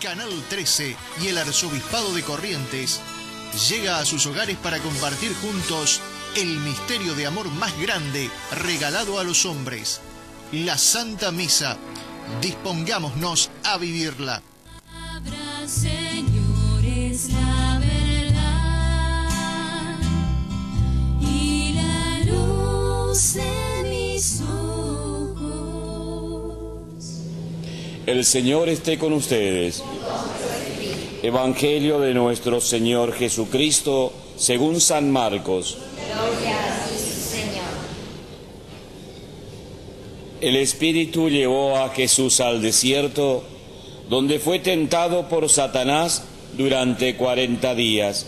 Canal 13 y el Arzobispado de Corrientes llega a sus hogares para compartir juntos el misterio de amor más grande regalado a los hombres, la Santa Misa. Dispongámonos a vivirla. Abra, señores, la verdad y la luz de mis ojos. El Señor esté con ustedes. Evangelio de nuestro Señor Jesucristo según San Marcos. Gloria a ti, Señor. El Espíritu llevó a Jesús al desierto, donde fue tentado por Satanás durante 40 días.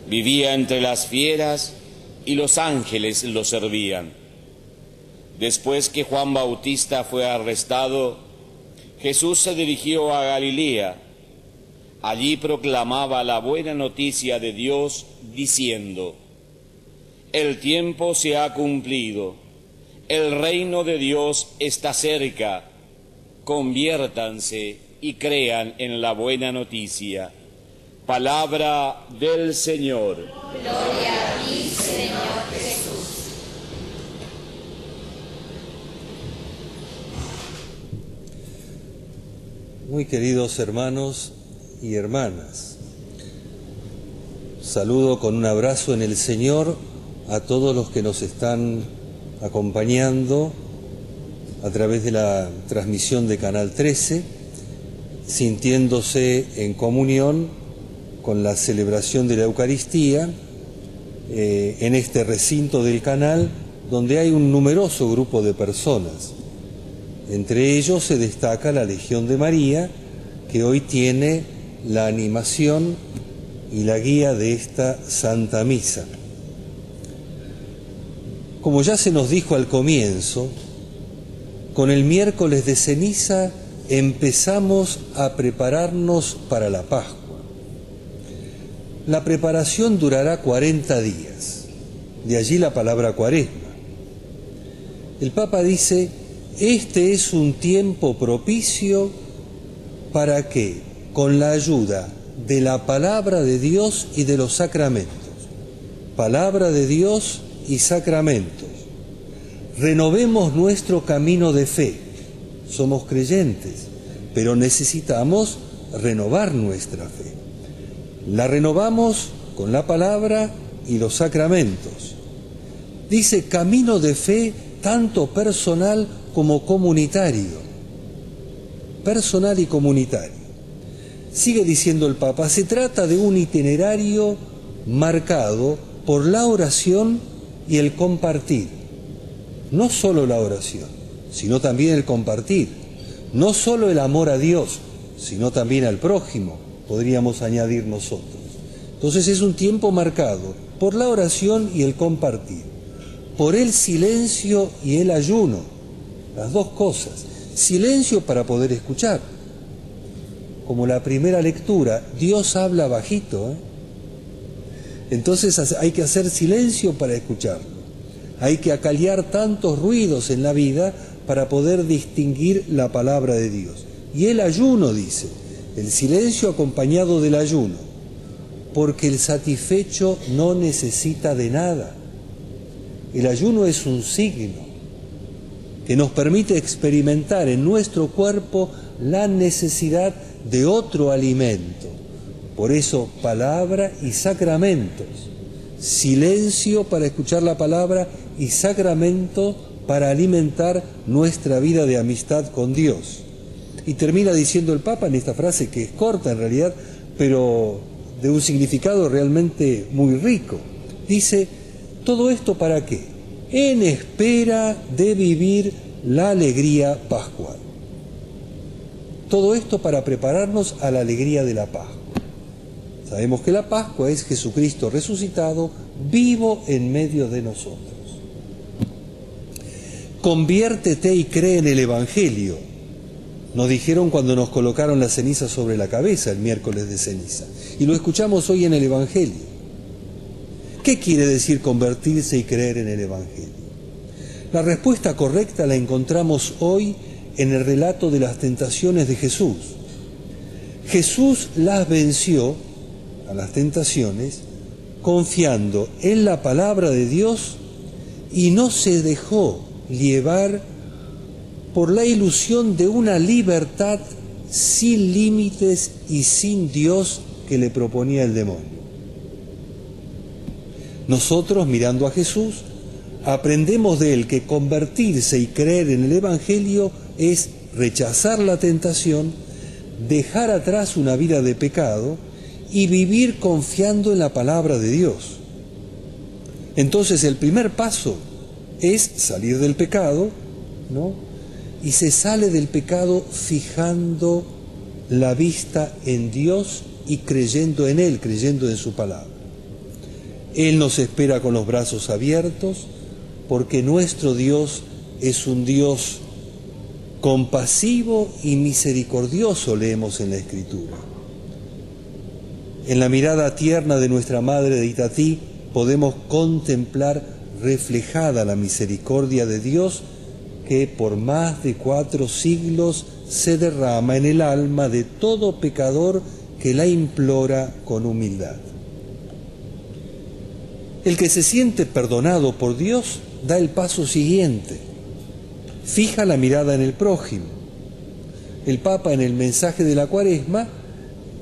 Vivía entre las fieras y los ángeles lo servían. Después que Juan Bautista fue arrestado, Jesús se dirigió a Galilea. Allí proclamaba la buena noticia de Dios, diciendo: el tiempo se ha cumplido, el reino de Dios está cerca, conviértanse y crean en la buena noticia. Palabra del Señor. Gloria a ti, Señor Jesús. Muy queridos hermanos y hermanas, saludo con un abrazo en el Señor a todos los que nos están acompañando a través de la transmisión de Canal 13, sintiéndose en comunión con la celebración de la Eucaristía en este recinto del canal, donde hay un numeroso grupo de personas. Entre ellos se destaca la Legión de María, que hoy tiene la animación y la guía de esta Santa Misa. Como ya se nos dijo al comienzo, con el miércoles de ceniza empezamos a prepararnos para la Pascua. La preparación durará 40 días, de allí la palabra cuaresma. El Papa dice: este es un tiempo propicio para que, con la ayuda de la palabra de Dios y de los sacramentos, palabra de Dios y sacramentos, renovemos nuestro camino de fe. Somos creyentes, pero necesitamos renovar nuestra fe. La renovamos con la palabra y los sacramentos. Dice camino de fe tanto personal como comunitario. Personal y comunitario. Sigue diciendo el Papa, se trata de un itinerario marcado por la oración y el compartir. No solo la oración, sino también el compartir. No solo el amor a Dios, sino también al prójimo, podríamos añadir nosotros. Entonces es un tiempo marcado por la oración y el compartir, por el silencio y el ayuno, las dos cosas. Silencio para poder escuchar. Como la primera lectura, Dios habla bajito, Entonces hay que hacer silencio para escucharlo. Hay que acallar tantos ruidos en la vida para poder distinguir la palabra de Dios. Y el ayuno, dice, el silencio acompañado del ayuno, porque el satisfecho no necesita de nada. El ayuno es un signo que nos permite experimentar en nuestro cuerpo la necesidad de otro alimento. Por eso, palabra y sacramentos. Silencio para escuchar la palabra y sacramento para alimentar nuestra vida de amistad con Dios. Y termina diciendo el Papa en esta frase, que es corta en realidad, pero de un significado realmente muy rico. Dice, ¿todo esto para qué? En espera de vivir la alegría pascual. Todo esto para prepararnos a la alegría de la Pascua. Sabemos que la Pascua es Jesucristo resucitado, vivo en medio de nosotros. Conviértete y cree en el Evangelio, nos dijeron cuando nos colocaron la ceniza sobre la cabeza el miércoles de ceniza. Y lo escuchamos hoy en el Evangelio. ¿Qué quiere decir convertirse y creer en el Evangelio? La respuesta correcta la encontramos hoy en el relato de las tentaciones de Jesús. Jesús las venció a las tentaciones confiando en la palabra de Dios y no se dejó llevar por la ilusión de una libertad sin límites y sin Dios que le proponía el demonio. Nosotros, mirando a Jesús, aprendemos de él que convertirse y creer en el Evangelio es rechazar la tentación, dejar atrás una vida de pecado y vivir confiando en la palabra de Dios. Entonces el primer paso es salir del pecado, ¿no? Y se sale del pecado fijando la vista en Dios y creyendo en Él, creyendo en su palabra. Él nos espera con los brazos abiertos porque nuestro Dios es un Dios compasivo y misericordioso, leemos en la Escritura. En la mirada tierna de nuestra Madre de Itatí podemos contemplar reflejada la misericordia de Dios que por más de 4 siglos se derrama en el alma de todo pecador que la implora con humildad. El que se siente perdonado por Dios da el paso siguiente, fija la mirada en el prójimo. El Papa en el mensaje de la Cuaresma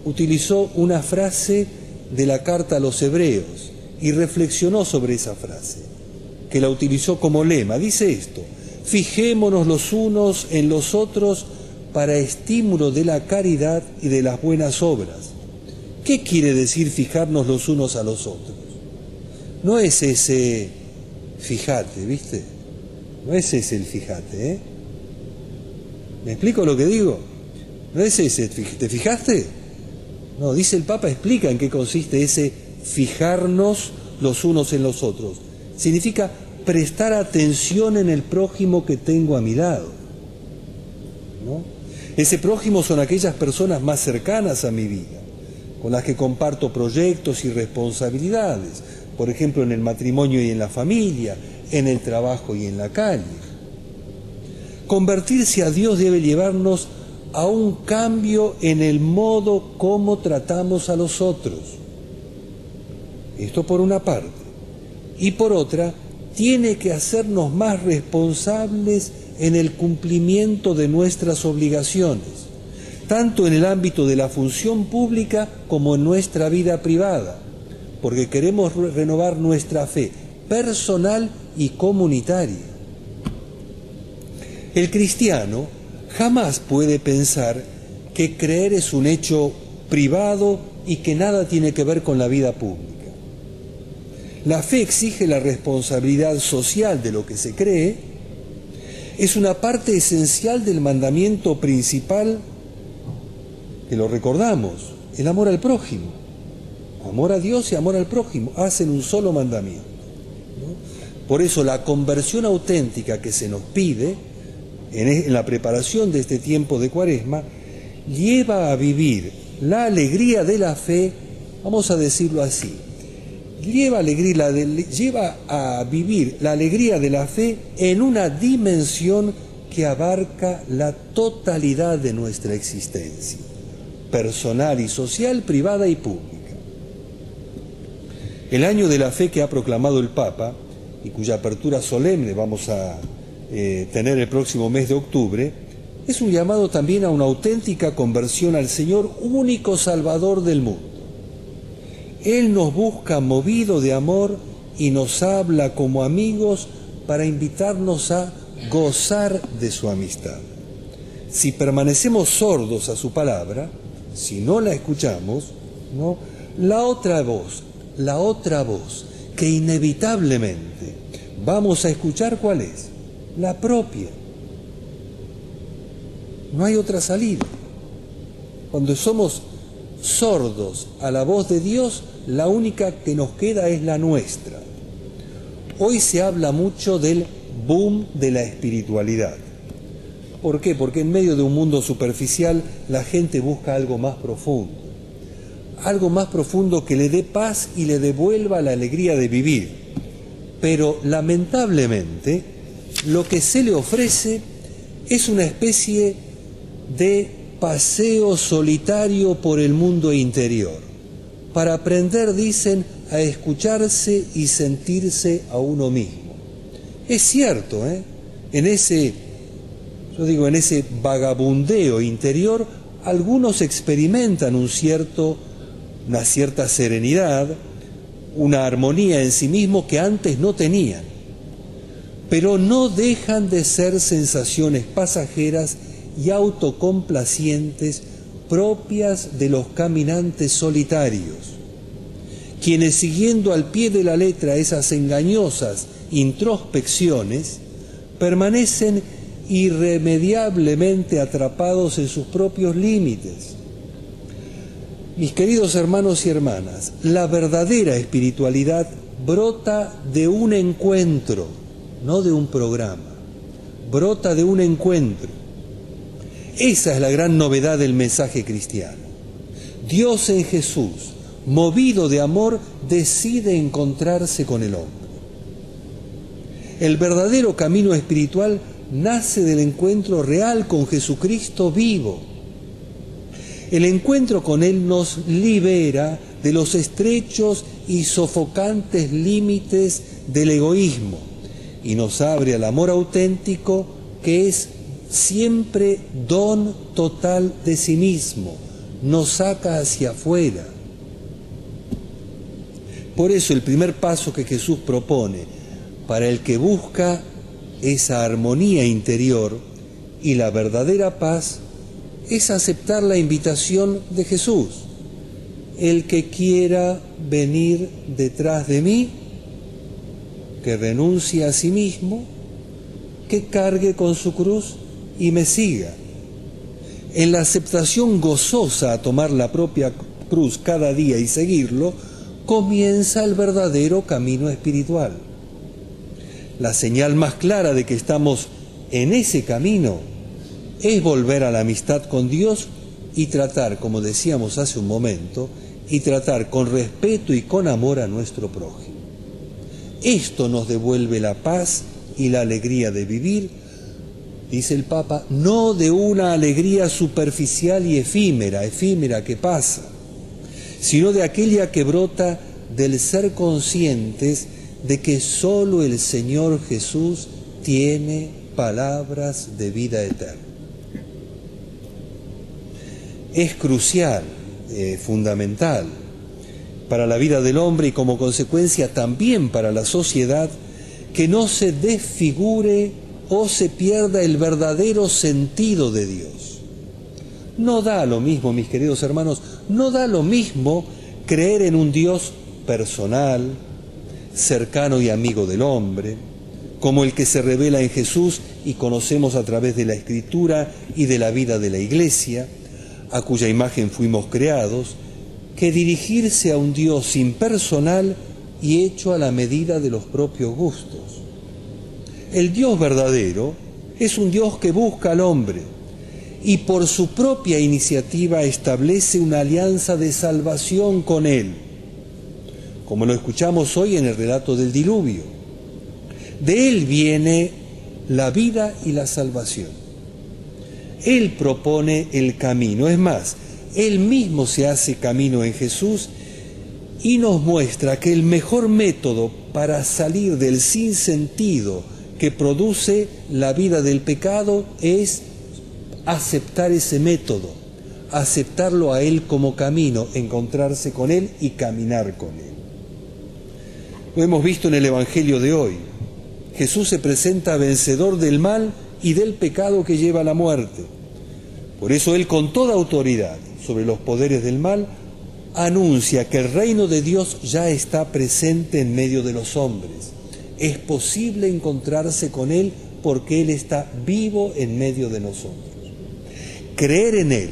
utilizó una frase de la carta a los Hebreos y reflexionó sobre esa frase, que la utilizó como lema. Dice esto: fijémonos los unos en los otros para estímulo de la caridad y de las buenas obras. ¿Qué quiere decir fijarnos los unos a los otros? No es ese fíjate, ¿viste? No es ese el fíjate, ¿eh? ¿Me explico lo que digo? No es ese, ¿te fijaste? No, dice el Papa, explica en qué consiste ese fijarnos los unos en los otros. Significa prestar atención en el prójimo que tengo a mi lado, ¿no? Ese prójimo son aquellas personas más cercanas a mi vida, con las que comparto proyectos y responsabilidades, por ejemplo en el matrimonio y en la familia, en el trabajo y en la calle. Convertirse a Dios debe llevarnos a un cambio en el modo como tratamos a los otros. Esto por una parte. Y por otra, tiene que hacernos más responsables en el cumplimiento de nuestras obligaciones, tanto en el ámbito de la función pública como en nuestra vida privada, porque queremos renovar nuestra fe personal y comunitaria. El cristiano jamás puede pensar que creer es un hecho privado y que nada tiene que ver con la vida pública. La fe exige la responsabilidad social de lo que se cree, es una parte esencial del mandamiento principal, que lo recordamos, el amor al prójimo. Amor a Dios y amor al prójimo hacen un solo mandamiento, ¿no? Por eso la conversión auténtica que se nos pide en la preparación de este tiempo de Cuaresma lleva a vivir la alegría de la fe, vamos a decirlo así, lleva a vivir la alegría de la fe en una dimensión que abarca la totalidad de nuestra existencia, personal y social, privada y pública. El año de la fe que ha proclamado el Papa y cuya apertura solemne vamos a tener el próximo mes de octubre, es un llamado también a una auténtica conversión al Señor, único Salvador del mundo. Él nos busca movido de amor y nos habla como amigos para invitarnos a gozar de su amistad. Si permanecemos sordos a su palabra, si no la escuchamos, ¿no?, la otra voz que inevitablemente vamos a escuchar, ¿cuál es? La propia. No hay otra salida. Cuando somos sordos a la voz de Dios, la única que nos queda es la nuestra. Hoy se habla mucho del boom de la espiritualidad. ¿Por qué? Porque en medio de un mundo superficial la gente busca algo más profundo que le dé paz y le devuelva la alegría de vivir. Pero lamentablemente lo que se le ofrece es una especie de paseo solitario por el mundo interior, para aprender, dicen, a escucharse y sentirse a uno mismo. Es cierto, en ese vagabundeo interior, algunos experimentan una cierta serenidad, una armonía en sí mismo que antes no tenían, pero no dejan de ser sensaciones pasajeras y autocomplacientes propias de los caminantes solitarios, quienes, siguiendo al pie de la letra esas engañosas introspecciones, permanecen irremediablemente atrapados en sus propios límites. Mis queridos hermanos y hermanas, la verdadera espiritualidad brota de un encuentro, no de un programa, brota de un encuentro. Esa es la gran novedad del mensaje cristiano. Dios en Jesús, movido de amor, decide encontrarse con el hombre. El verdadero camino espiritual nace del encuentro real con Jesucristo vivo. El encuentro con Él nos libera de los estrechos y sofocantes límites del egoísmo y nos abre al amor auténtico, que es siempre don total de sí mismo, nos saca hacia afuera. Por eso el primer paso que Jesús propone para el que busca esa armonía interior y la verdadera paz es aceptar la invitación de Jesús. El que quiera venir detrás de mí, que renuncie a sí mismo, que cargue con su cruz y me siga. En la aceptación gozosa a tomar la propia cruz cada día y seguirlo, comienza el verdadero camino espiritual. La señal más clara de que estamos en ese camino es volver a la amistad con Dios y tratar, como decíamos hace un momento, y tratar con respeto y con amor a nuestro prójimo. Esto nos devuelve la paz y la alegría de vivir, dice el Papa, no de una alegría superficial y efímera que pasa, sino de aquella que brota del ser conscientes de que solo el Señor Jesús tiene palabras de vida eterna. Es crucial, fundamental para la vida del hombre y como consecuencia también para la sociedad que no se desfigure o se pierda el verdadero sentido de Dios. No da lo mismo, mis queridos hermanos, no da lo mismo creer en un Dios personal, cercano y amigo del hombre, como el que se revela en Jesús y conocemos a través de la Escritura y de la vida de la Iglesia, a cuya imagen fuimos creados, que dirigirse a un Dios impersonal y hecho a la medida de los propios gustos. El Dios verdadero es un Dios que busca al hombre y por su propia iniciativa establece una alianza de salvación con él, como lo escuchamos hoy en el relato del diluvio. De él viene la vida y la salvación. Él propone el camino, es más, él mismo se hace camino en Jesús y nos muestra que el mejor método para salir del sinsentido que produce la vida del pecado es aceptar ese método, aceptarlo a Él como camino, encontrarse con Él y caminar con Él. Lo hemos visto en el Evangelio de hoy. Jesús se presenta vencedor del mal y del pecado que lleva a la muerte. Por eso Él, con toda autoridad sobre los poderes del mal, anuncia que el reino de Dios ya está presente en medio de los hombres. Es posible encontrarse con Él porque Él está vivo en medio de nosotros. Creer en Él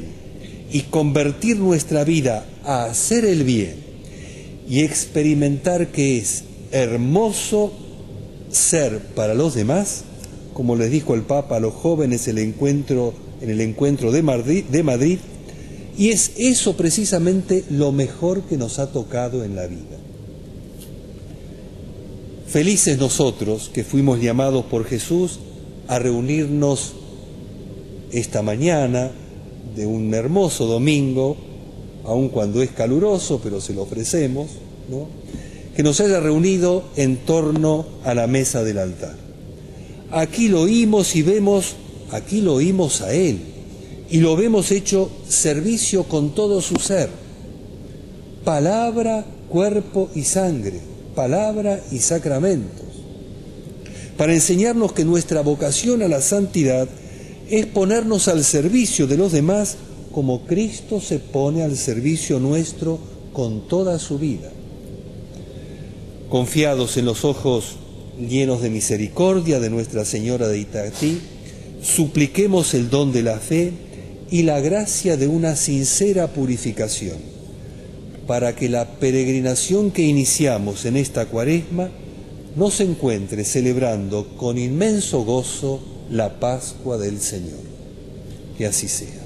y convertir nuestra vida a hacer el bien y experimentar que es hermoso ser para los demás, como les dijo el Papa a los jóvenes en el encuentro de Madrid, y es eso precisamente lo mejor que nos ha tocado en la vida. Felices nosotros que fuimos llamados por Jesús a reunirnos esta mañana de un hermoso domingo, aun cuando es caluroso, pero se lo ofrecemos, ¿no?, que nos haya reunido en torno a la mesa del altar. Aquí lo oímos y vemos, aquí lo oímos a Él, y lo vemos hecho servicio con todo su ser. Palabra, cuerpo y sangre, palabra y sacramentos, para enseñarnos que nuestra vocación a la santidad es ponernos al servicio de los demás como Cristo se pone al servicio nuestro con toda su vida. Confiados en los ojos llenos de misericordia de Nuestra Señora de Itatí, supliquemos el don de la fe y la gracia de una sincera purificación, para que la peregrinación que iniciamos en esta Cuaresma nos encuentre celebrando con inmenso gozo la Pascua del Señor. Que así sea.